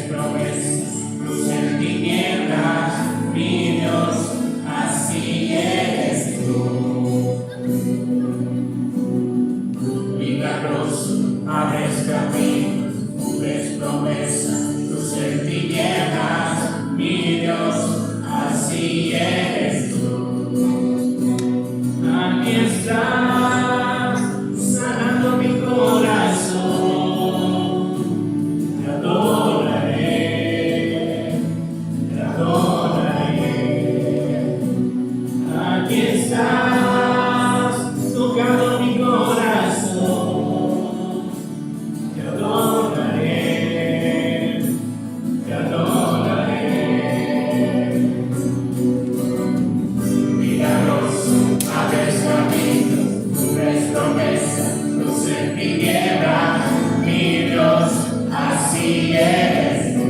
promesas, luz en tinieblas, mi Dios, así eres tú. Milagroso, abres caminos, cubres promesas, luz en tinieblas, mi Dios, así eres tú. Aquí estás, sanando mi corazón, te adoraré, te adoraré. Aquí estás, tocando mi corazón, te adoraré, te adoraré. Milagroso, abres caminos, cubres promesas, luz en tinieblas, mi Dios, así eres tú.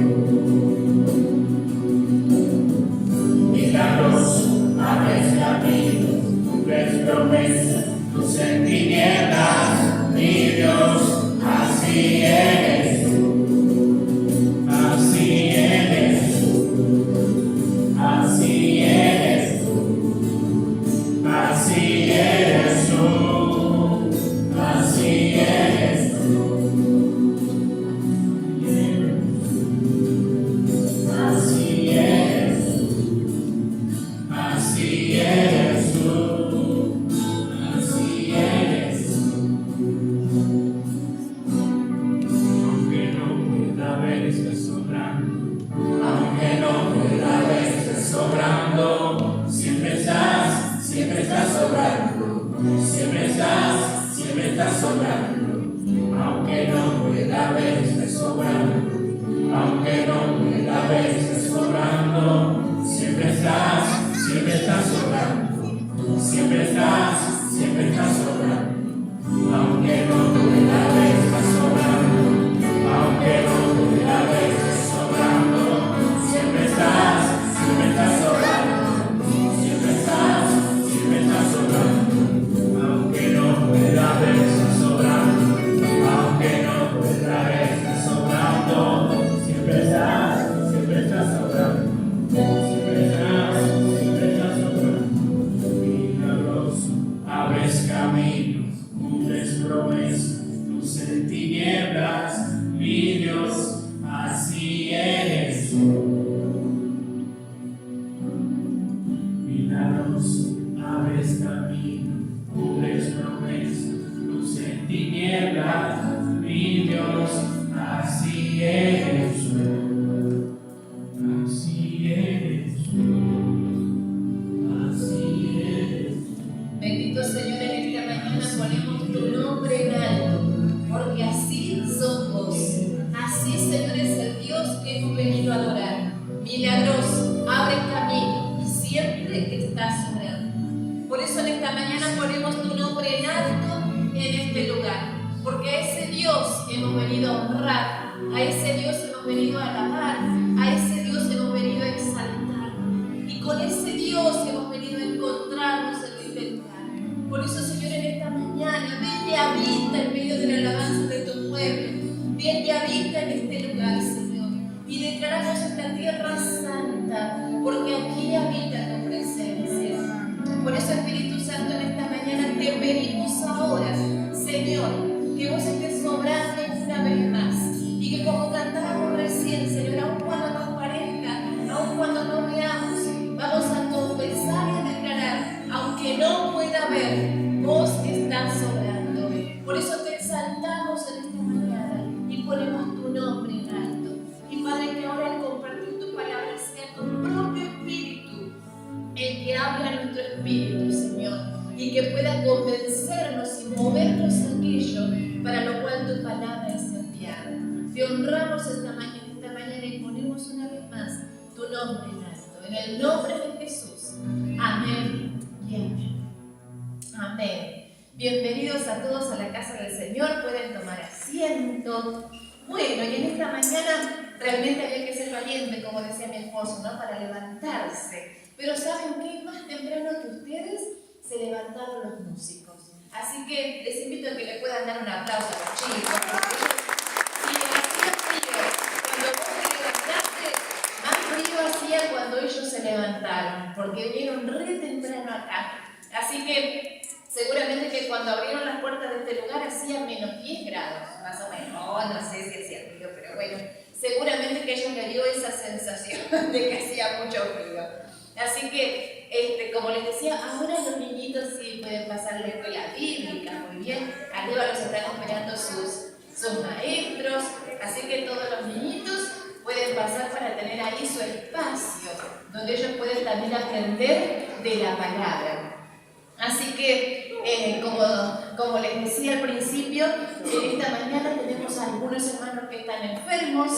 Milagroso, abres caminos, cubres promesas, luz en tinieblas, mi Dios, así eres tú. Así eres tú. Así eres tú. Así eres tú. Así eres tú. Así eres tú. Así eres tú. Así eres tú. Aunque no pueda ver, estás sobrando. Aunque no pueda ver, estás sobrando. Siempre estás sobrando. Siempre estás sobrando. Aunque no pueda ver, estás sobrando. Aunque no pueda ver, estás sobrando. Siempre estás sobrando. Siempre estás sobrando. Aunque no pueda ver, estás sobrando. Aunque no pueda ver, estás sobrando. Siempre estás sobrando. Siempre estás sobrando. Aunque no pueda ver, estás sobrando. Aunque no pueda ver, estás sobrando. Siempre estás sobrando. Siempre estás sobrando. Milagroso, abres caminos, cumples promesas, luz en tinieblas, mi Dios, así eres tú. Milagroso, abres caminos, cubres promesas, luz en tinieblas, mi Dios, así eres tú. Así eres tú. Así eres tú. Bendito Señor, en esta mañana ponemos tu nombre en alto, porque así somos. Así, Señor, es el Dios que hemos venido a adorar. Milagroso, abre camino y siempre estás sobrando. Por eso en esta mañana ponemos tu nombre en alto en este lugar, porque a ese Dios hemos venido a honrar, a ese Dios hemos venido a alabar, a ese Dios hemos venido a exaltar. Y con ese Dios hemos venido a encontrarnos en este lugar. Por eso, Señor, en esta mañana, ven y habita en medio de la alabanza de tu pueblo. Ven y habita en este lugar, Señor. Y declaramos esta tierra santa, porque aquí habita tu presencia. Por eso, Espíritu Santo, en esta mañana te pedimos ahora, Señor, que vos estés sobrando una vez más. Y que como cantábamos recién, Señor, aun cuando nos parezca, aun cuando no veamos, vamos a confesar y a declarar, aunque no pueda ver, vos estás sobrando. Por eso te exaltamos en esta mañana y ponemos tu nombre en alto. Y Padre, que ahora al compartir tu palabra sea tu propio Espíritu el que hable a nuestro espíritu, Señor, y que pueda convencernos y movernos aquello para lo cual tu palabra es enviada. Te honramos esta mañana y ponemos una vez más tu nombre en alto. En el nombre de Jesús. Amén y amén. Amén. Bienvenidos a todos a la casa del Señor. Pueden tomar asiento. Bueno, y en esta mañana realmente había que ser valiente, como decía mi esposo, ¿no? Para levantarse. Pero ¿saben qué? Más temprano que ustedes se levantaron los músicos. Así que les invito a que le puedan dar un aplauso a los chicos. Y así es, cuando vos te hacía cuando ellos se levantaron, porque vinieron re temprano acá. Así que seguramente que cuando abrieron las puertas de este lugar hacía menos 10 grados, más o menos. No sé si hacía frío, pero bueno, seguramente que a ellos les dio esa sensación de que hacía mucho frío. Así que, como les decía, ahora los niñitos sí pueden pasar la escuela bíblica, muy bien. Arriba los están esperando sus maestros, así que todos los niñitos pueden pasar para tener ahí su espacio, donde ellos pueden también aprender de la palabra. Así que, como les decía al principio, en esta mañana tenemos a algunos hermanos que están enfermos,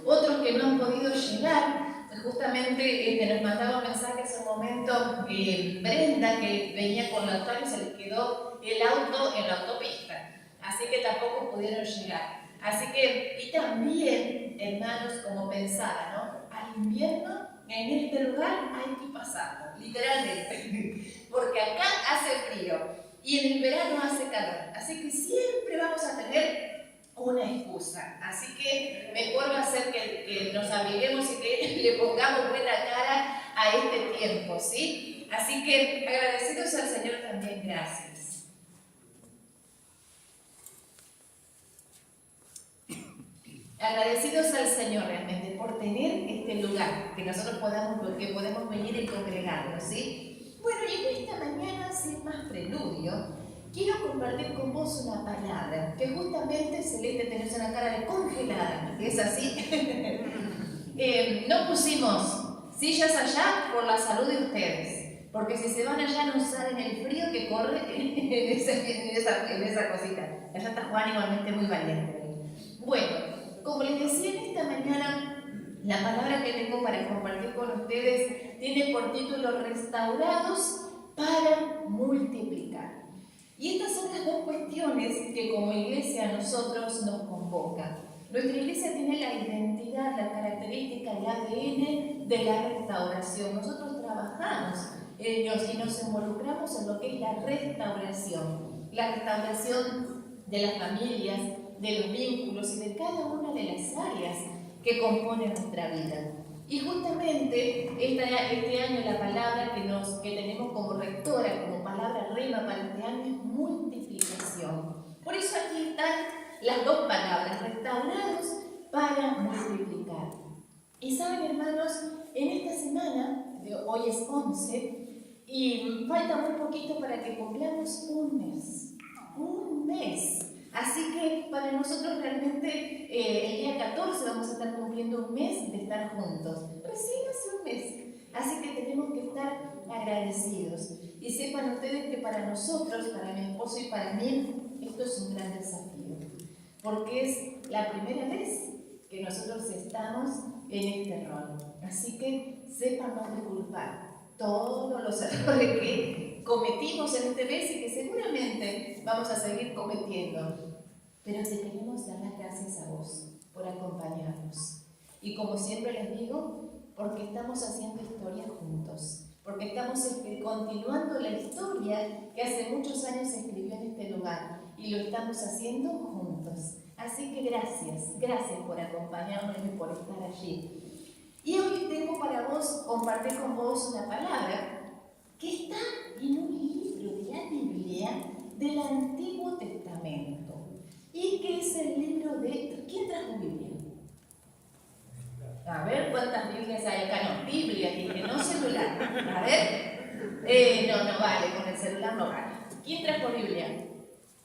otros que no han podido llegar. Justamente nos mandaba un mensaje hace un momento Brenda, que venía con la auto y se les quedó el auto en la autopista, así que tampoco pudieron llegar. Así que, y también, hermanos, como pensaba, ¿no? Al invierno en este lugar hay que pasarlo, literalmente, porque acá hace frío y en el verano hace calor, así que siempre vamos a tener una excusa. Así que mejor va a ser que nos abriguemos y que le pongamos buena cara a este tiempo, ¿sí? Así que agradecidos al Señor también, gracias. Agradecidos al Señor realmente por tener este lugar, que nosotros podemos venir y congregarnos, ¿sí? Bueno, y en esta mañana, sin más preludio, quiero compartir con vos una palabra que justamente Celeste tenés una cara de congelada, ¿es así? No pusimos sillas allá por la salud de ustedes, porque si se van allá no saben el frío que corre en esa cosita. Allá está Juan igualmente muy valiente. Bueno, como les decía en esta mañana, la palabra que tengo para compartir con ustedes tiene por título Restaurados para multiplicar. Y estas son las dos cuestiones que como iglesia a nosotros nos convocan. Nuestra iglesia tiene la identidad, la característica, el ADN de la restauración. Nosotros trabajamos en ellos y nos involucramos en lo que es la restauración de las familias, de los vínculos y de cada una de las áreas que componen nuestra vida. Y justamente este año la palabra que tenemos como rectora, como palabra rema para este año es multiplicación. Por eso aquí están las dos palabras, restaurados para multiplicar. Y saben, hermanos, en esta semana, hoy es 11, y falta muy poquito para que cumplamos un mes. Un mes. Así que para nosotros realmente el día 14 vamos a estar cumpliendo un mes de estar juntos. Recién hace un mes. Así que tenemos que estar agradecidos. Y sepan ustedes que para nosotros, para mi esposo y para mí, esto es un gran desafío. Porque es la primera vez que nosotros estamos en este rol. Así que sepan no disculpar todos los errores que cometimos en este mes y que seguramente vamos a seguir cometiendo. Pero te queremos dar las gracias a vos por acompañarnos. Y como siempre les digo, porque estamos haciendo historia juntos. Porque estamos continuando la historia que hace muchos años se escribió en este lugar. Y lo estamos haciendo juntos. Así que gracias por acompañarnos y por estar allí. Y hoy tengo para vos, compartir con vos una palabra que está en un libro de la Biblia del Antiguo Testamento. Y que es el libro de... ¿Quién trajo Biblia? A ver, ¿cuántas Biblias hay acá? No, Biblia, dije, no celular. A ver. No vale, con el celular no vale. ¿Quién trajo Biblia?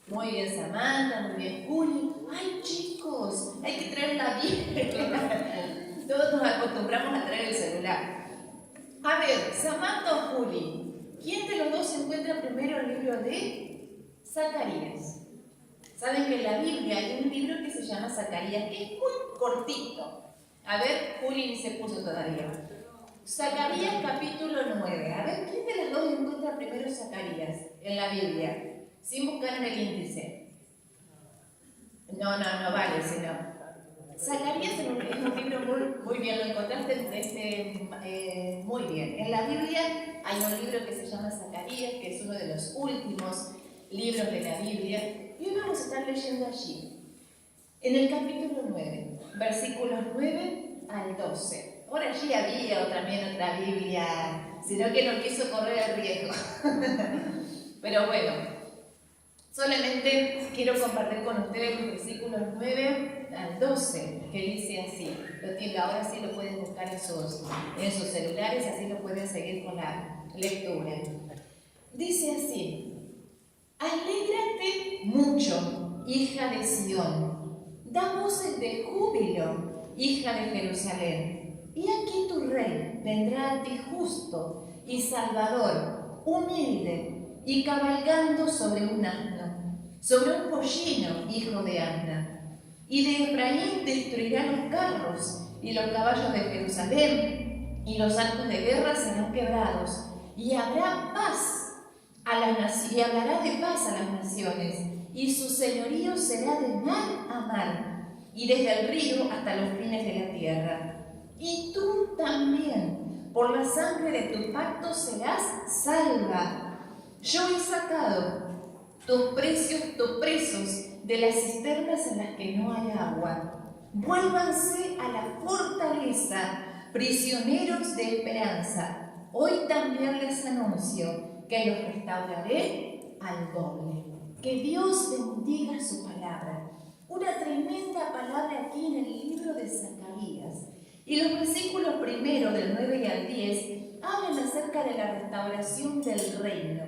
Muy bien, Samantha, muy bien, Juli. ¡Ay, chicos! Hay que traer la Biblia. Todos nos acostumbramos a traer el celular. A ver, Samantha o Juli, ¿quién de los dos encuentra primero el libro de Zacarías? Saben que en la Biblia hay un libro que se llama Zacarías, que es muy cortito. A ver, Juli ni se puso todavía. Zacarías capítulo 9. A ver, ¿quién de los dos encuentra primero Zacarías en la Biblia? Sin buscar en el índice. No vale, si no. Zacarías es un libro muy bien, lo encontraste muy bien. En la Biblia hay un libro que se llama Zacarías, que es uno de los últimos libros de la Biblia, y hoy vamos a estar leyendo allí, en el capítulo 9, versículos 9 al 12. Por allí había también otra Biblia, sino que no quiso correr el riesgo. Pero bueno, solamente quiero compartir con ustedes los versículos 9 al 12, que dice así. Ahora sí lo pueden buscar en sus celulares, así lo pueden seguir con la lectura. Dice así: alégrate mucho, hija de Sión, da voces de júbilo, hija de Jerusalén. Y aquí tu rey vendrá a ti justo y salvador, humilde y cabalgando sobre un asno, sobre un pollino, hijo de Asna. Y de Efraín destruirá los carros y los caballos de Jerusalén, y los arcos de guerra serán quebrados, y habrá paz y hablará de paz a las naciones, y su señorío será de mar a mar, y desde el río hasta los fines de la tierra. Y tú también, por la sangre de tu pacto serás salva. Yo he sacado tus presos de las cisternas en las que no hay agua. Vuélvanse a la fortaleza, prisioneros de esperanza. Hoy también les anuncio que los restauraré al doble. Que Dios bendiga su palabra. Una tremenda palabra aquí en el libro de Zacarías. Y los versículos primero del 9 al 10 hablan acerca de la restauración del reino.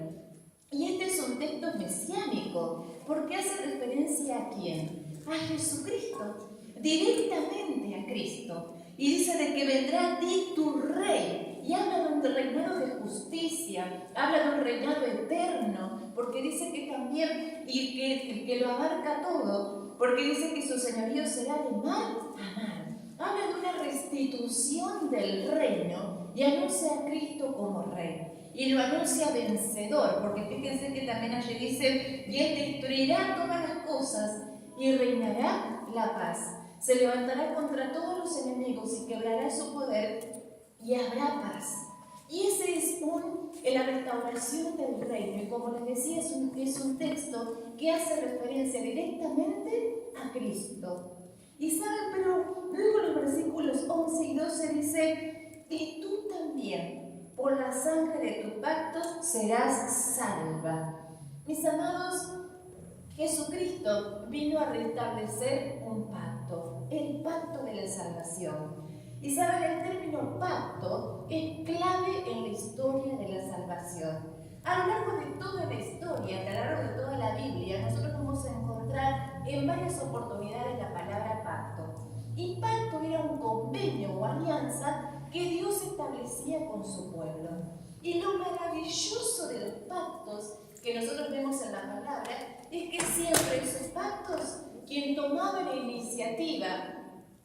Y este es un texto mesiánico, porque hace referencia ¿a quién? A Jesucristo, directamente a Cristo. Y dice de que vendrá a ti tu rey. Y habla de un reinado de justicia, habla de un reinado eterno, porque dice que también, y que lo abarca todo, porque dice que su señorío será de mar a mar. Habla de una restitución del reino y anuncia a Cristo como rey. Y lo anuncia vencedor, porque fíjense que también allí dice, y él destruirá todas las cosas y reinará la paz. Se levantará contra todos los enemigos y quebrará su poder y habrá paz. Y ese es la restauración del reino. Y como les decía, es un texto que hace referencia directamente a Cristo. Y saben, pero luego los versículos 11 y 12 dice, y tú también, por la sangre de tu pacto, serás salva. Mis amados, Jesucristo vino a restablecer un pacto, el pacto de la salvación. Y saben, el término pacto es clave en la historia de la salvación. A lo largo de toda la historia, a lo largo de toda la Biblia, nosotros vamos a encontrar en varias oportunidades la palabra pacto. Y pacto era un convenio o alianza que Dios establecía con su pueblo. Y lo maravilloso de los pactos que nosotros vemos en la palabra es que siempre esos pactos, quien tomaba la iniciativa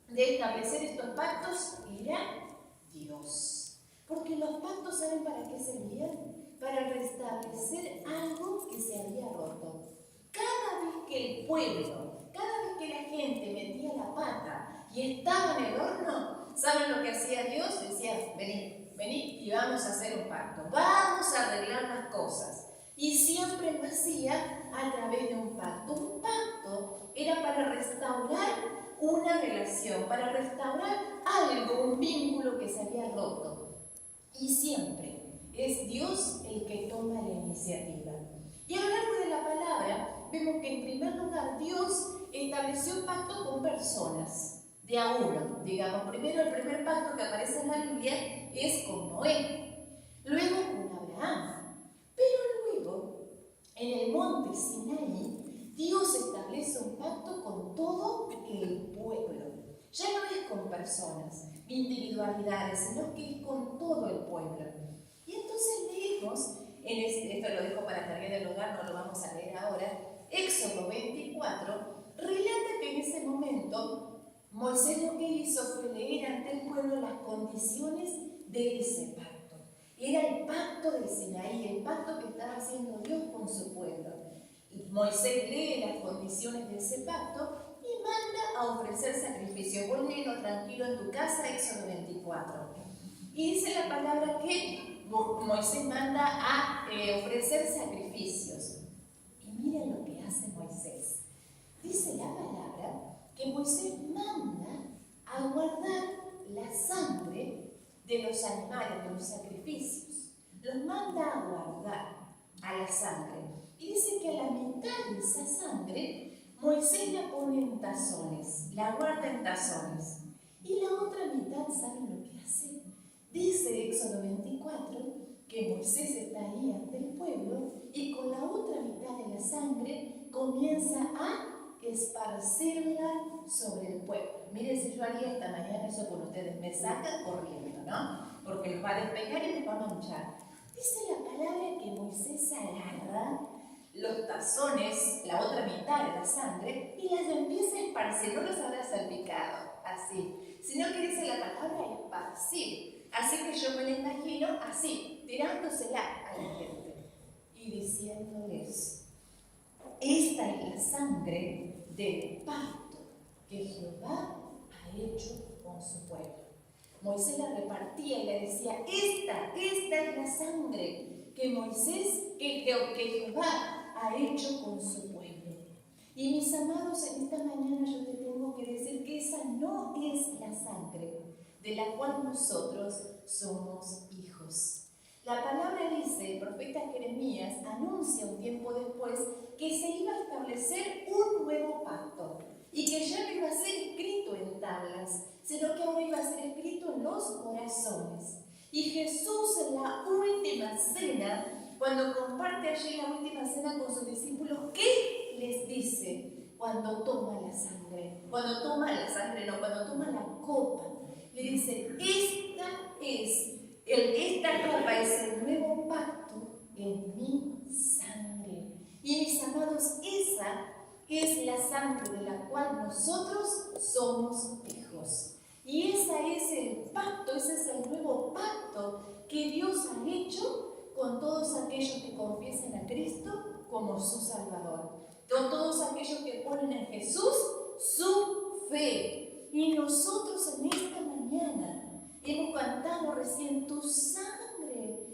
de establecer estos pactos era Dios. Porque los pactos, ¿saben para qué servían? Para restablecer algo que se había roto. Cada vez que el pueblo, cada vez que la gente metía la pata y estaba en el horno, ¿saben lo que hacía Dios? Decía, vení y vamos a hacer un pacto, vamos a arreglar las cosas. Y siempre lo hacía a través de un pacto. Un pacto era para restaurar una relación, para restaurar algo, un vínculo que se había roto. Y siempre es Dios el que toma la iniciativa. Y a lo largo de la palabra vemos que en primer lugar Dios estableció un pacto con personas, de a uno. Digamos, primero el primer pacto que aparece en la Biblia es con Noé, luego con Abraham, pero luego en el monte Sinaí Dios establece un pacto con todo el pueblo. Ya no es con personas, individualidades, sino que es con todo el pueblo. Y entonces leemos, esto lo dejo para tarea del hogar, no lo vamos a leer ahora, Éxodo 24, relata que en ese momento Moisés lo que hizo fue leer ante el pueblo las condiciones de ese pacto. Era el pacto de Sinaí, el pacto que estaba haciendo Dios con su pueblo. Y Moisés lee las condiciones de ese pacto y manda a ofrecer sacrificio. Vos léelo tranquilo en tu casa, Éxodo 24. Y dice la palabra que Moisés manda a ofrecer sacrificios. Y miren lo que hace Moisés. Dice la palabra que Moisés manda a guardar la sangre de los animales, de los sacrificios, los manda a guardar a la sangre. Y dice que a la mitad de esa sangre, Moisés la pone en tazones, la guarda en tazones. Y la otra mitad, ¿saben lo que hace? Dice Éxodo 24 que Moisés está ahí ante el pueblo y con la otra mitad de la sangre comienza a esparcirla sobre el pueblo. Miren, si yo haría esta mañana eso con ustedes, me sacan corriendo, ¿no? Porque los va a despegar y les va a manchar. Dice la palabra que Moisés agarra los tazones, la otra mitad de la sangre, y las empieza a esparcir. No los habrá salpicado así, sino que dice la palabra esparcir. Así que yo me la imagino así, tirándosela a la gente y diciéndoles: esta es la sangre del pacto que Jehová ha hecho con su pueblo. Moisés la repartía y le decía: esta es la sangre que Jehová ha hecho con su pueblo. Y mis amados, en esta mañana yo te tengo que decir que esa no es la sangre de la cual nosotros somos hijos. La palabra dice, el profeta Jeremías anuncia un tiempo después que se iba a establecer un nuevo pacto y que ya no iba a ser escrito en tablas, sino que ahora iba a ser escrito en los corazones. Y Jesús en la última cena, cuando comparte allí la última cena con sus discípulos, ¿qué les dice cuando toma la sangre? Cuando toma la copa, le dice: esta copa es el nuevo pacto en mi sangre. Y mis amados, esa es la sangre de la cual nosotros somos hijos. Y ese es el pacto, ese es el nuevo pacto que Dios ha hecho con todos aquellos que confiesan a Cristo como su Salvador, con todos aquellos que ponen en Jesús su fe. Y nosotros en esta mañana hemos cantado recién: tu sangre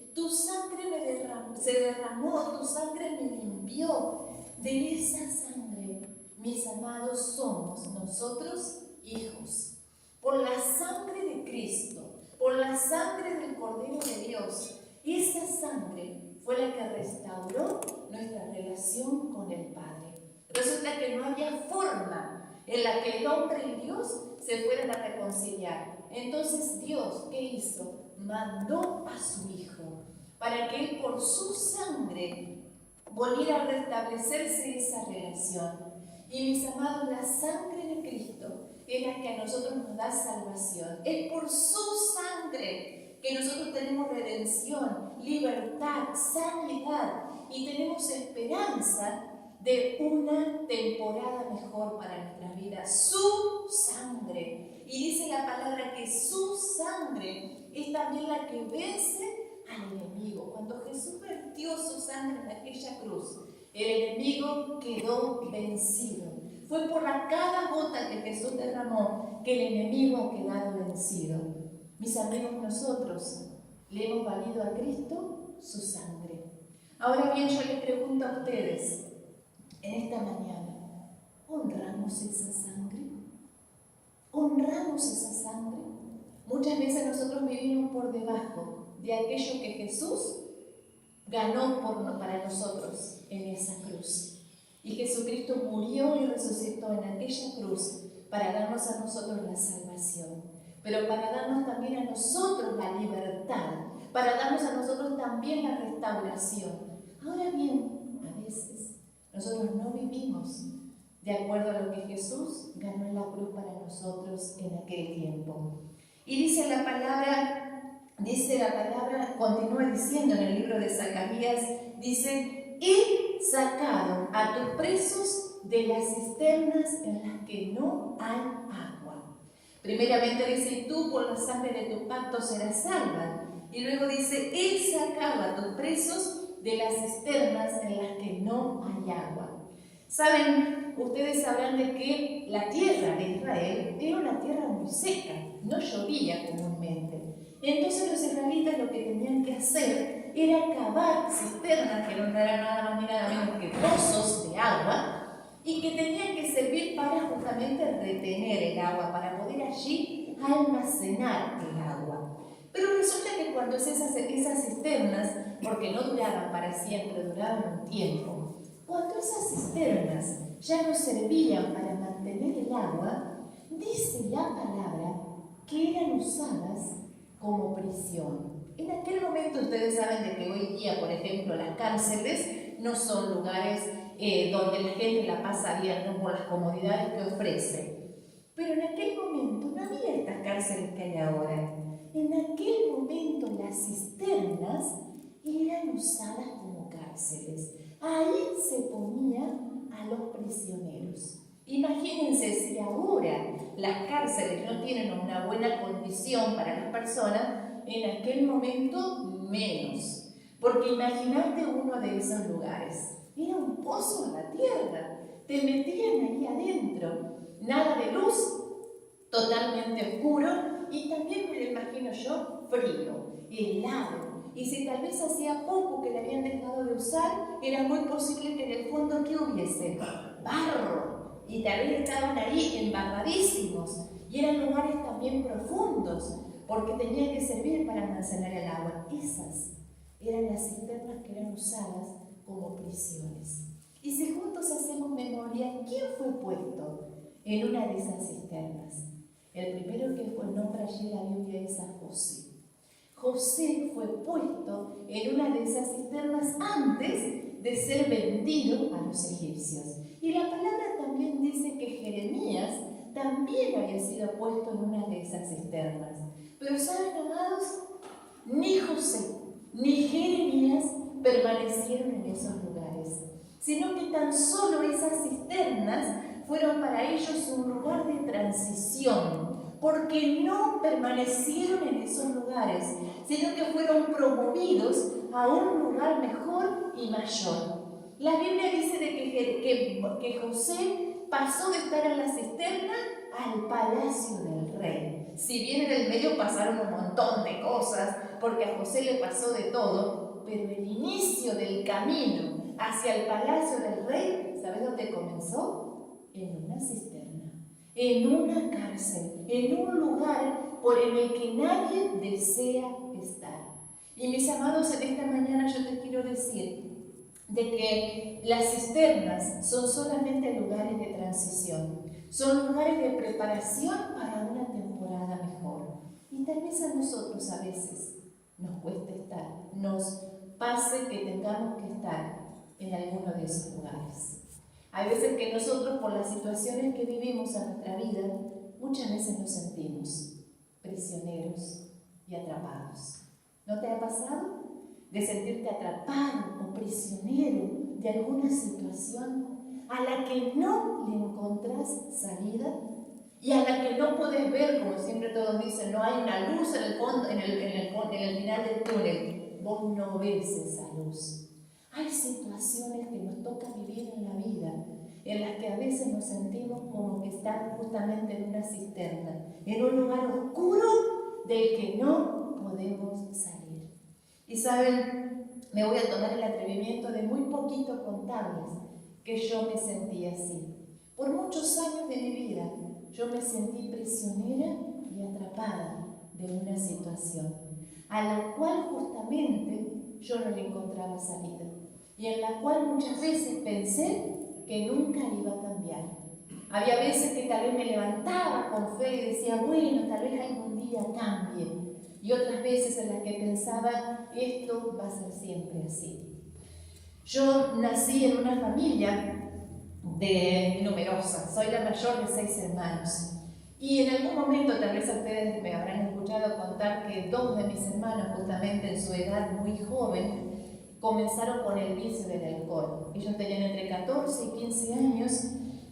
se derramó, tu sangre me limpió. De esa sangre, mis amados, somos nosotros hijos. Por la sangre de Cristo, por la sangre del Cordero de Dios, esa sangre fue la que restauró nuestra relación con el Padre. Resulta que no había forma en la que el hombre y Dios se fueran a reconciliar. Entonces Dios, ¿qué hizo? Mandó a su Hijo para que Él por su sangre volviera a restablecerse esa relación. Y mis amados, la sangre de Cristo es la que a nosotros nos da salvación. Es por su sangre que nosotros tenemos redención, libertad, sanidad y tenemos esperanza de una temporada mejor para nuestras vidas. Su sangre. Y dice la palabra que su sangre es también la que vence al enemigo. Cuando Jesús vertió su sangre en aquella cruz, el enemigo quedó vencido. Fue por cada gota que Jesús derramó que el enemigo ha quedado vencido. Mis amigos, nosotros le hemos valido a Cristo su sangre. Ahora bien, yo les pregunto a ustedes, en esta mañana, ¿honramos esa sangre? ¿Honramos esa sangre? Muchas veces nosotros vivimos por debajo de aquello que Jesús ganó para nosotros en esa cruz. Y Jesucristo murió y resucitó en aquella cruz para darnos a nosotros la salvación, pero para darnos también a nosotros la libertad, para darnos a nosotros también la restauración. Ahora bien, a veces nosotros no vivimos de acuerdo a lo que Jesús ganó en la cruz para nosotros en aquel tiempo. Y dice la palabra, continúa diciendo en el libro de Zacarías, dice: he sacado a tus presos de las cisternas en las que no hay agua. Primeramente dice: tú por la sangre de tu pacto serás salva. Y luego dice: he sacado a tus presos de las cisternas en las que no hay agua. Saben, ustedes sabrán de que la tierra de Israel era una tierra muy seca, no llovía comúnmente. Entonces los israelitas lo que tenían que hacer era cavar cisternas, que no eran nada más ni nada menos que pozos de agua, y que tenían que servir para justamente retener el agua, para poder allí almacenar el agua. Pero cuando esas cisternas, porque no duraban para siempre, duraban un tiempo, cuando esas cisternas ya no servían para mantener el agua, dice la palabra que eran usadas como prisión. En aquel momento ustedes saben de que hoy día, por ejemplo, las cárceles no son lugares donde la gente la pasa bien, ¿no?, por las comodidades que ofrece. Pero en aquel momento no había estas cárceles que hay ahora. En aquel momento las cisternas eran usadas como cárceles. Ahí se ponían a los prisioneros. Imagínense si ahora las cárceles no tienen una buena condición para las personas, en aquel momento menos. Porque imagínate uno de esos lugares. Era un pozo en la tierra. Te metían ahí adentro. Nada de luz, totalmente oscuro, y también me lo imagino yo frío, helado. Y si tal vez hacía poco que le habían dejado de usar, era muy posible que en el fondo ¿qué hubiese? Barro. Y tal vez estaban ahí embarradísimos. Y eran lugares también profundos, porque tenían que servir para almacenar el agua. Esas eran las cisternas que eran usadas como prisiones. Y si juntos hacemos memoria, ¿quién fue puesto en una de esas cisternas? El primero que fue el nombre allí en la Biblia es a José. José fue puesto en una de esas cisternas antes de ser vendido a los egipcios. Y la palabra también dice que Jeremías también había sido puesto en una de esas cisternas. Pero ¿saben, amados? Ni José ni Jeremías permanecieron en esos lugares, sino que tan solo esas cisternas fueron para ellos un lugar de transición, porque no permanecieron en esos lugares, sino que fueron promovidos a un lugar mejor y mayor. La Biblia dice de que José pasó de estar en la cisterna al palacio del rey. Si bien en el medio pasaron un montón de cosas, porque a José le pasó de todo, pero el inicio del camino hacia el palacio del rey, ¿sabes dónde comenzó? En una cisterna, en una cárcel, en un lugar por el que nadie desea estar. Y mis amados, en esta mañana yo te quiero decir de que las cisternas son solamente lugares de transición, son lugares de preparación para una temporada mejor. Y tal vez a nosotros a veces nos cueste estar, nos pase que tengamos que estar en alguno de esos lugares. Hay veces que nosotros, por las situaciones que vivimos en nuestra vida, muchas veces nos sentimos prisioneros y atrapados. ¿No te ha pasado? De sentirte atrapado o prisionero de alguna situación a la que no le encontrás salida y a la que no puedes ver, como siempre todos dicen, no hay una luz en el fondo, en el final del túnel. Vos no ves esa luz. Hay situaciones que nos toca vivir en la vida, en las que a veces nos sentimos como que estamos justamente en una cisterna, en un lugar oscuro del que no podemos salir. Y saben, me voy a tomar el atrevimiento de muy poquito contarles que yo me sentí así. Por muchos años de mi vida, yo me sentí prisionera y atrapada de una situación, a la cual justamente yo no le encontraba salida, y en la cual muchas veces pensé que nunca iba a cambiar. Había veces que tal vez me levantaba con fe y decía, bueno, tal vez algún día cambie. Y otras veces en las que pensaba, esto va a ser siempre así. Yo nací en una familia numerosa, soy la mayor de 6 hermanos. Y en algún momento, tal vez ustedes me habrán escuchado contar que 2 de mis hermanos, justamente en su edad muy joven, comenzaron con el vicio del alcohol. Ellos tenían entre 14 y 15 años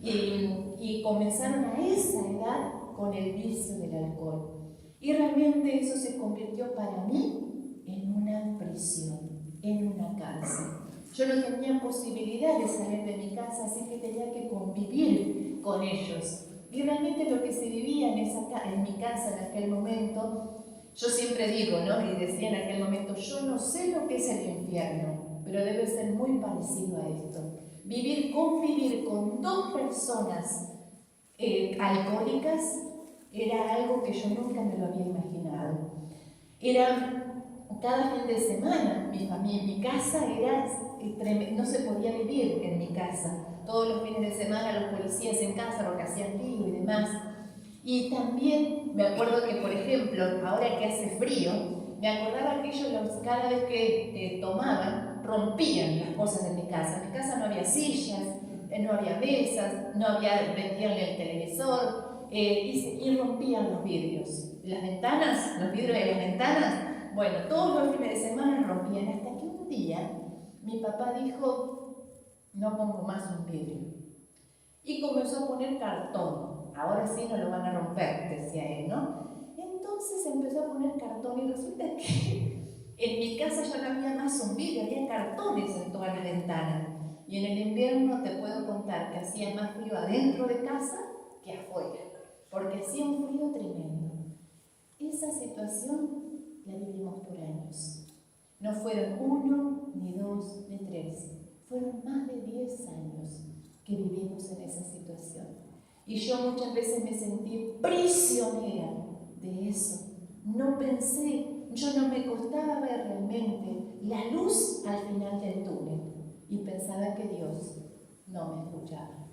y comenzaron a esa edad con el vicio del alcohol. Y realmente eso se convirtió para mí en una prisión, en una cárcel. Yo no tenía posibilidad de salir de mi casa, así que tenía que convivir con ellos. Y realmente lo que se vivía en mi casa en aquel momento, yo siempre digo, ¿no? Y decía en aquel momento, yo no sé lo que es el infierno, pero debe ser muy parecido a esto. Convivir con 2 personas alcohólicas era algo que yo nunca me lo había imaginado. Era cada fin de semana mi casa era no se podía vivir en mi casa. Todos los fines de semana los policías en casa porque hacían lío y demás. Y también me acuerdo que, por ejemplo, ahora que hace frío, me acordaba que ellos cada vez que tomaban, rompían las cosas de mi casa. En mi casa no había sillas, no había mesas, no había vendíanle el televisor, y rompían los vidrios. Las ventanas, los vidrios de las ventanas, bueno, todos los fines de semana rompían, hasta que un día mi papá dijo, no pongo más un vidrio. Y comenzó a poner cartón. Ahora sí no lo van a romper, decía él, ¿no? Entonces empezó a poner cartón y resulta que en mi casa ya no había más un vidrio, había cartones en toda la ventana. Y en el invierno te puedo contar que hacía más frío adentro de casa que afuera, porque hacía un frío tremendo. Esa situación la vivimos por años. No fueron 1, ni 2, ni 3. Fueron más de 10 años que vivimos en esa situación. Y yo muchas veces me sentí prisionera de eso. No pensé, no me costaba ver realmente la luz al final del túnel. Y pensaba que Dios no me escuchaba.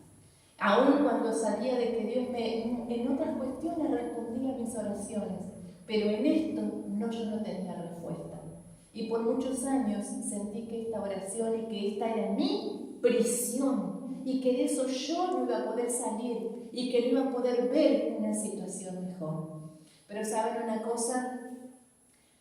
Aún cuando sabía de que Dios en otras cuestiones respondía a mis oraciones, pero en esto yo no tenía respuesta. Y por muchos años sentí que esta oración y que esta era mi prisión y que de eso yo no iba a poder salir y que no iba a poder ver una situación mejor. Pero ¿saben una cosa?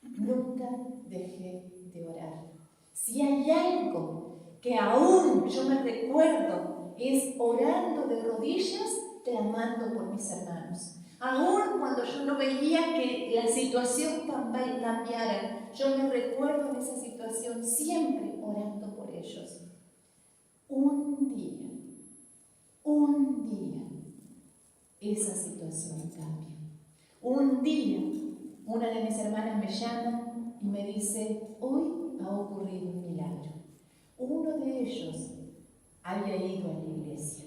Nunca dejé de orar. Si hay algo que aún yo me recuerdo es orando de rodillas, clamando por mis hermanos. Aún cuando yo no veía que la situación cambiara, yo me recuerdo en esa situación siempre orando por ellos. Un día, esa situación cambia. Un día, una de mis hermanas me llama y me dice, hoy ha ocurrido un milagro. Uno de ellos había ido a la iglesia.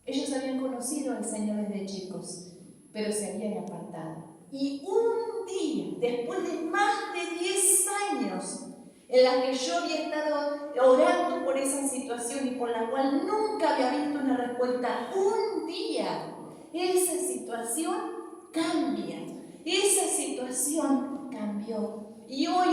Ellos habían conocido al Señor desde chicos, pero se habían apartado. Y un día, después de más de 10 años, en la que yo había estado orando por esa situación y por la cual nunca había visto una respuesta, un día esa situación cambia. Esa situación cambió. Y hoy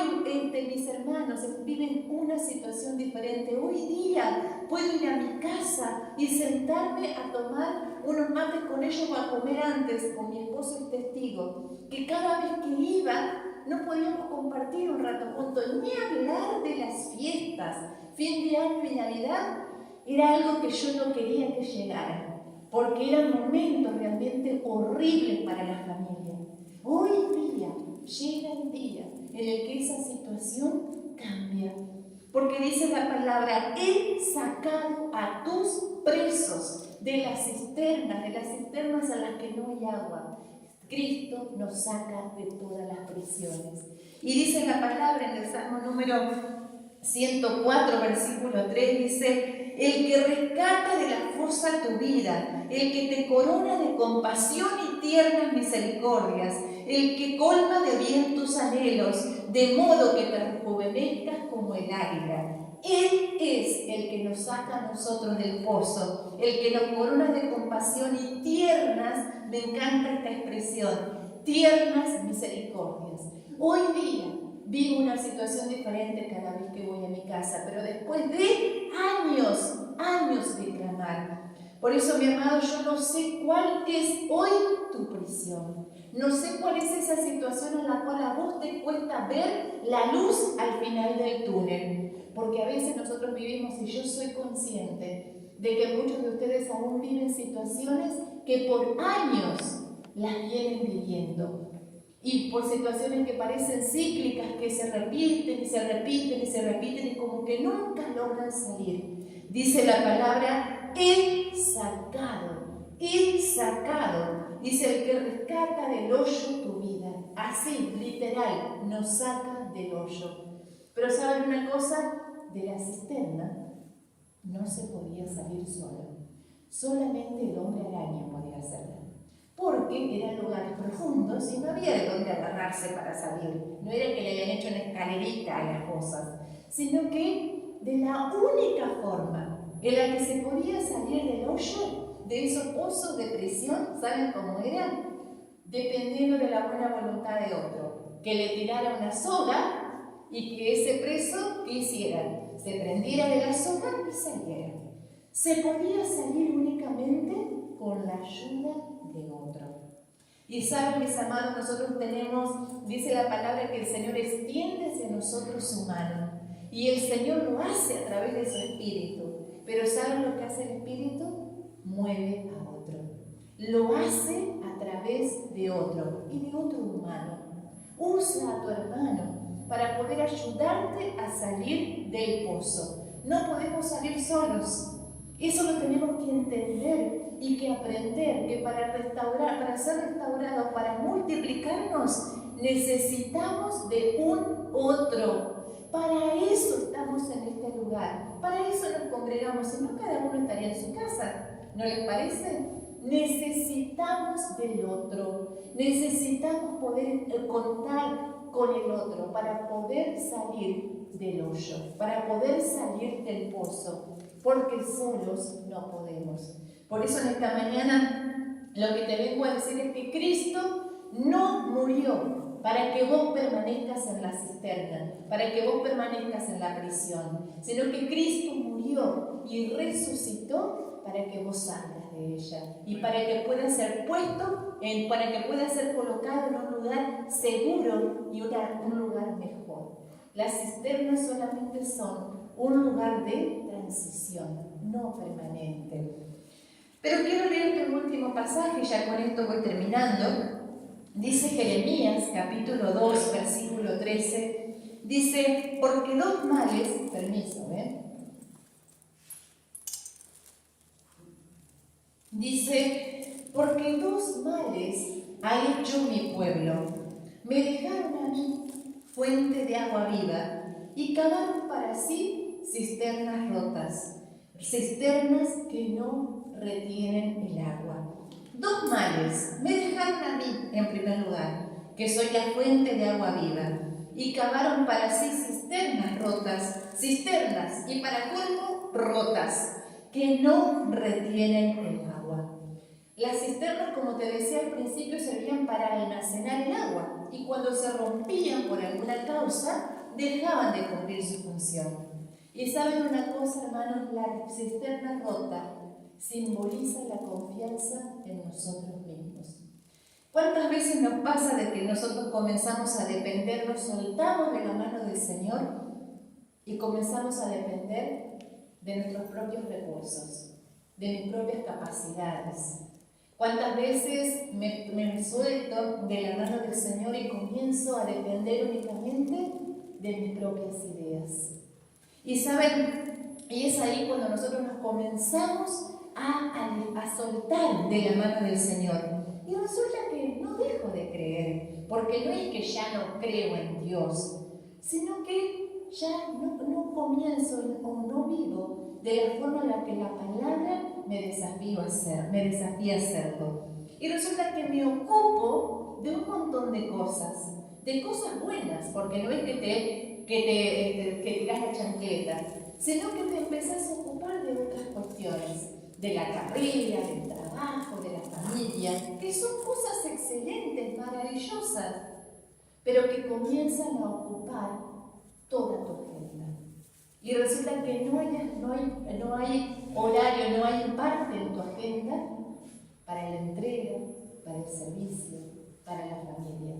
mis hermanos viven una situación diferente. Hoy día puedo ir a mi casa y sentarme a tomar unos mates con ellos o a comer antes, con mi esposo el testigo, que cada vez que iba no podíamos compartir un rato juntos, ni hablar de las fiestas, fin de año y Navidad. Era algo que yo no quería que llegara, porque eran momentos realmente horribles para la familia. Hoy día llega el día en el que esa situación cambia, porque dice la palabra, he sacado a tus presos de las cisternas a las que no hay agua. Cristo nos saca de todas las prisiones. Y dice la palabra en el Salmo número 104, versículo 3, dice, el que rescata de la fosa tu vida, el que te corona de compasión y tiernas misericordias, el que colma de bien tus anhelos, de modo que te rejuvenezcas como el águila. Él es el que nos saca a nosotros del pozo, el que nos corona de compasión y tiernas, me encanta esta expresión, tiernas misericordias. Hoy día vivo una situación diferente cada vez que voy a mi casa, pero después de años de clamar. Por eso, mi amado, yo no sé cuál es hoy tu prisión. No sé cuál es esa situación en la cual a vos te cuesta ver la luz al final del túnel. Porque a veces nosotros vivimos, y yo soy consciente de que muchos de ustedes aún viven situaciones que por años las vienen viviendo. Y por situaciones que parecen cíclicas, que se repiten y se repiten y se repiten y como que nunca logran salir. Dice la palabra, he sacado. Dice el que rescata del hoyo tu vida. Así, literal, nos saca del hoyo. Pero ¿saben una cosa? De la cisterna no se podía salir solo. Solamente el hombre araña podía hacerlo. porque eran lugares profundos y no había de dónde agarrarse para salir. No era que le habían hecho una escalerita a las cosas, sino que de la única forma en la que se podía salir del hoyo, de esos pozos de prisión, ¿saben cómo eran? Dependiendo de la buena voluntad de otro, que le tirara una soga y que ese preso, ¿qué hiciera? Se prendiera de la soga y saliera. Se podía salir únicamente con la ayuda de otro. Y saben, mis amados, nosotros tenemos, dice la palabra, que el Señor extiende hacia nosotros su mano. Y el Señor lo hace a través de su Espíritu. Pero ¿saben lo que hace el Espíritu? Mueve a otro. Lo hace a través de otro y de otro humano. Usa a tu hermano para poder ayudarte a salir del pozo. No podemos salir solos. Eso lo tenemos que entender y que aprender, que para restaurar, para ser restaurados, para multiplicarnos, necesitamos de un otro. Para eso estamos en este lugar, para eso nos congregamos, si no cada uno estaría en su casa, ¿no les parece? Necesitamos del otro, necesitamos poder contar con el otro para poder salir del hoyo, para poder salir del pozo, porque solos no podemos. Por eso en esta mañana lo que te vengo a decir es que Cristo no murió para que vos permanezcas en la cisterna, para que vos permanezcas en la prisión, sino que Cristo murió y resucitó para que vos salgas de ella y para que pueda ser puesto, para que pueda ser colocado en un lugar seguro y un lugar mejor. Las cisternas solamente son un lugar de transición, no permanente. Pero quiero leerte un último pasaje, ya con esto voy terminando. Dice Jeremías, capítulo 2, versículo 13, dice, porque dos males, permiso, dice, porque dos males ha hecho mi pueblo. Me dejaron a mí fuente de agua viva y cavaron para sí cisternas rotas, cisternas que no retienen el agua. Dos males me dejaron a mí, en primer lugar, que soy la fuente de agua viva, y cavaron para sí cisternas rotas, cisternas, y para colmo, rotas, que no retienen el agua. Las cisternas, como te decía al principio, servían para almacenar el agua, y cuando se rompían por alguna causa, dejaban de cumplir su función. Y saben una cosa, hermanos, la cisterna rota simboliza la confianza en nosotros mismos. ¿Cuántas veces nos pasa de que nosotros comenzamos a depender, nos soltamos de la mano del Señor y comenzamos a depender de nuestros propios recursos, de mis propias capacidades? ¿Cuántas veces me suelto de la mano del Señor y comienzo a depender únicamente de mis propias ideas? Y saben, y es ahí cuando nosotros nos comenzamos a soltar de la mano del Señor. Y resulta que no dejo de creer, porque no es que ya no creo en Dios, sino que ya no comienzo o no vivo de la forma en la que la palabra me desafía a hacerlo. Y resulta que me ocupo de un montón de cosas buenas, porque no es que tiras la chancleta, sino que te empezás a ocupar de otras cuestiones, de la carrera, del trabajo, de la familia, que son cosas excelentes, maravillosas, pero que comienzan a ocupar toda tu agenda. Y resulta que no hay horario, no hay parte en tu agenda para la entrega, para el servicio, para la familia.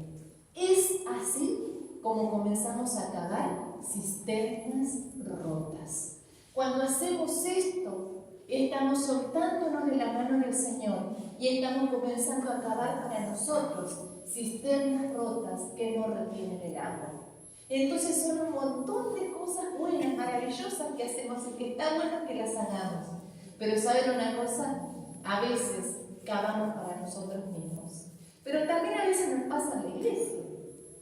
Es así como comenzamos a cavar cisternas rotas. Cuando hacemos esto, estamos soltándonos de la mano del Señor y estamos comenzando a cavar para nosotros cisternas rotas que no retienen el agua. Entonces son un montón de cosas buenas, maravillosas que hacemos y que está bueno que las hagamos. Pero ¿saben una cosa? A veces cavamos para nosotros mismos. Pero también a veces nos pasa en la iglesia,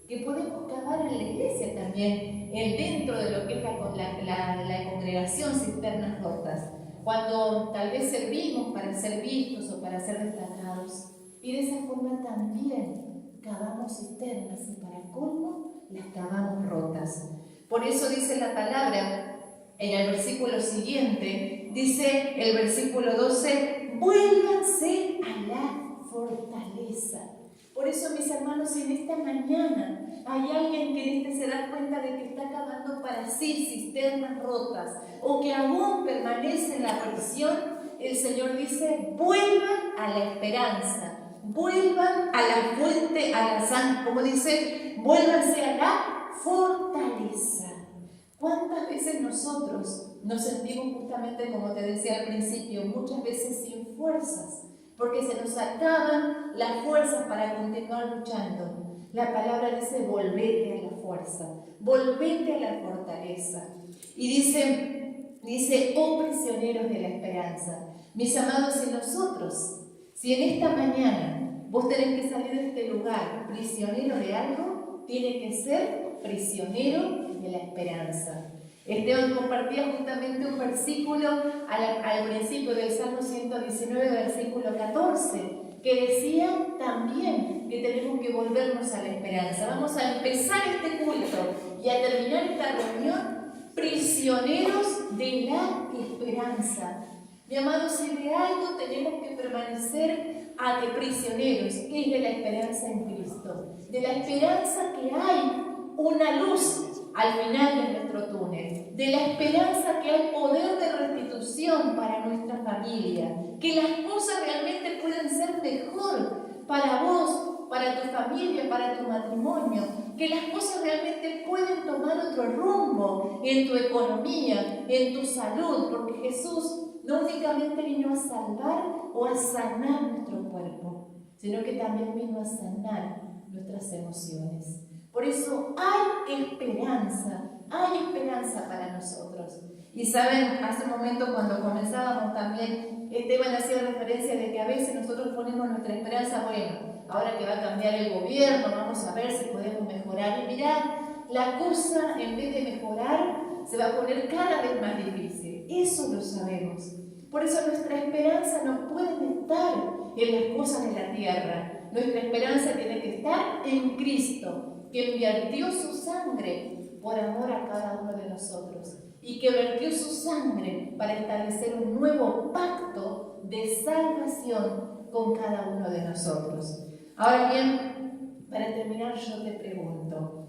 que podemos cavar en la iglesia también, dentro de lo que es la congregación, cisternas rotas. Cuando tal vez servimos para ser vistos o para ser destacados, Y de esa forma también cavamos cisternas y para colmo las cavamos rotas. Por eso dice la palabra en el versículo siguiente, dice el versículo 12, vuélvanse a la fortaleza. Por eso, mis hermanos, si en esta mañana hay alguien que se da cuenta de que está cavando para sí cisternas rotas o que aún permanece en la prisión, el Señor dice, vuelvan a la esperanza, vuelvan a la fuente, a la sangre, como dice, vuélvanse a la fortaleza. ¿Cuántas veces nosotros nos sentimos justamente, como te decía al principio, muchas veces sin fuerzas? Porque se nos acaban las fuerzas para continuar luchando. La palabra dice, volvete a la fuerza, volvete a la fortaleza. Y dice, oh prisioneros de la esperanza. Mis amados, y nosotros, si en esta mañana vos tenés que salir de este lugar prisionero de algo, tiene que ser prisionero de la esperanza. Esteban compartía justamente un versículo al principio del Salmo 119, versículo 14, que decía también que tenemos que volvernos a la esperanza. Vamos a empezar este culto y a terminar esta reunión prisioneros de la esperanza. Mi amado, si de algo tenemos que permanecer prisioneros, es de la esperanza en Cristo, de la esperanza que hay una luz al final de nuestro túnel, de la esperanza que hay poder de restitución para nuestra familia, que las cosas realmente pueden ser mejor para vos, para tu familia, para tu matrimonio, que las cosas realmente pueden tomar otro rumbo en tu economía, en tu salud, porque Jesús no únicamente vino a salvar o a sanar nuestro cuerpo, sino que también vino a sanar nuestras emociones. Por eso hay esperanza para nosotros. Y saben, hace un momento cuando comenzábamos también, Esteban hacía referencia de que a veces nosotros ponemos nuestra esperanza, bueno, ahora que va a cambiar el gobierno, vamos a ver si podemos mejorar. Y mirad, la cosa en vez de mejorar, se va a poner cada vez más difícil. Eso lo sabemos. Por eso nuestra esperanza no puede estar en las cosas de la tierra. Nuestra esperanza tiene que estar en Cristo, que vertió su sangre por amor a cada uno de nosotros y que vertió su sangre para establecer un nuevo pacto de salvación con cada uno de nosotros. Ahora bien, para terminar yo te pregunto,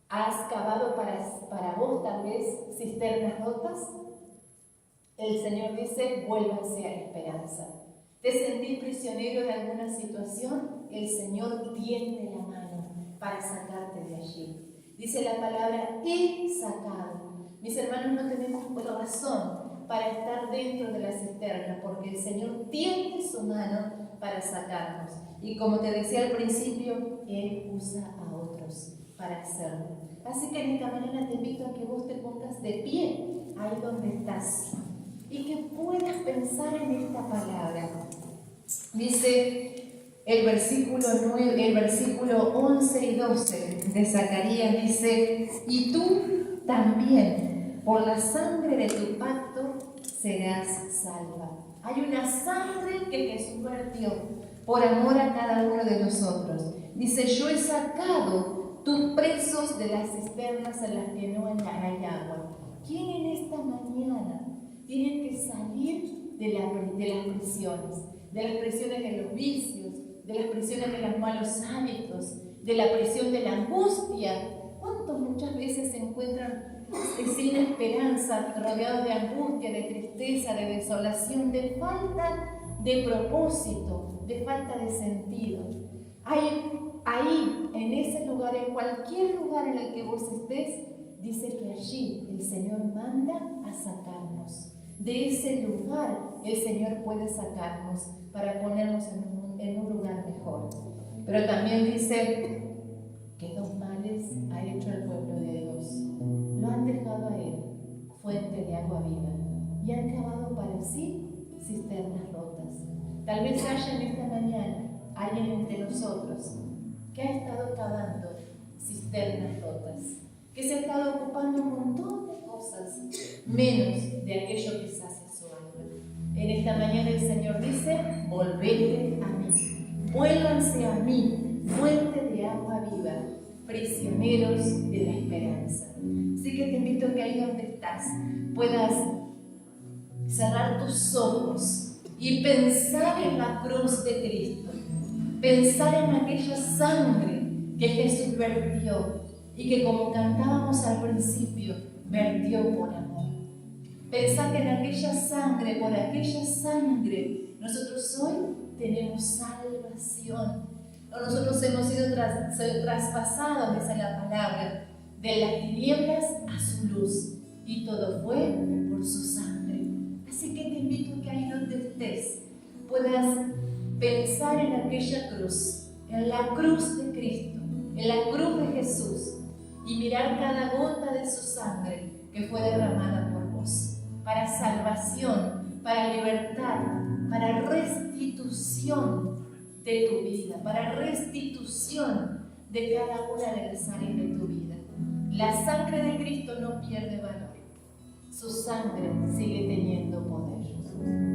¿has cavado para vos tal vez cisternas rotas? El Señor dice, vuélvanse a la esperanza. ¿Te sentís prisionero de alguna situación? El Señor tiende la mano para sacarte de allí. Dice la palabra, he sacado. Mis hermanos, no tenemos razón para estar dentro de la cisterna, porque el Señor tiende su mano para sacarnos. Y como te decía al principio, Él usa a otros para hacerlo. Así que en esta mañana te invito a que vos te pongas de pie ahí donde estás y que puedas pensar en esta palabra. Dice el versículo 11 y 12 de Zacarías, dice, y tú también, por la sangre de tu pacto, serás salva. Hay una sangre que Jesús vertió por amor a cada uno de nosotros. Dice, yo he sacado tus presos de las cisternas en las que no hay agua. ¿Quién en esta mañana tiene que salir de las prisiones de los vicios, de las prisiones de los malos hábitos, de la prisión de la angustia? ¿Cuántos muchas veces se encuentran sin esperanza, rodeados de angustia, de tristeza, de desolación, de falta de propósito, de falta de sentido? Ahí, en ese lugar, en cualquier lugar en el que vos estés, dice que allí el Señor manda a sacarnos. De ese lugar el Señor puede sacarnos para ponernos en un lugar mejor. Pero también dice que dos males ha hecho el pueblo de Dios. Lo han dejado a Él, fuente de agua viva, y han cavado para sí cisternas rotas. Tal vez haya en esta mañana alguien entre nosotros que ha estado cavando cisternas rotas, que se ha estado ocupando un montón de cosas, menos de aquello que sacia su alma. En esta mañana el Señor dice, volvete a mí, vuélvanse a mí, fuente de agua viva, prisioneros de la esperanza. Así que te invito a que ahí donde estás puedas cerrar tus ojos y pensar en la cruz de Cristo, pensar en aquella sangre que Jesús vertió y que, como cantábamos al principio, vertió por amor. Pensar que en aquella sangre, por aquella sangre, nosotros hoy tenemos salvación. Nosotros hemos sido traspasados, dice la palabra, de las tinieblas a su luz, y todo fue por su sangre. Así que te invito a que ahí donde estés puedas pensar en aquella cruz, en la cruz de Cristo, en la cruz de Jesús, y mirar cada gota de su sangre que fue derramada por vos, para salvación, para libertad, para restitución de tu vida, para restitución de cada una de las áreas de tu vida. La sangre de Cristo no pierde valor, su sangre sigue teniendo poder.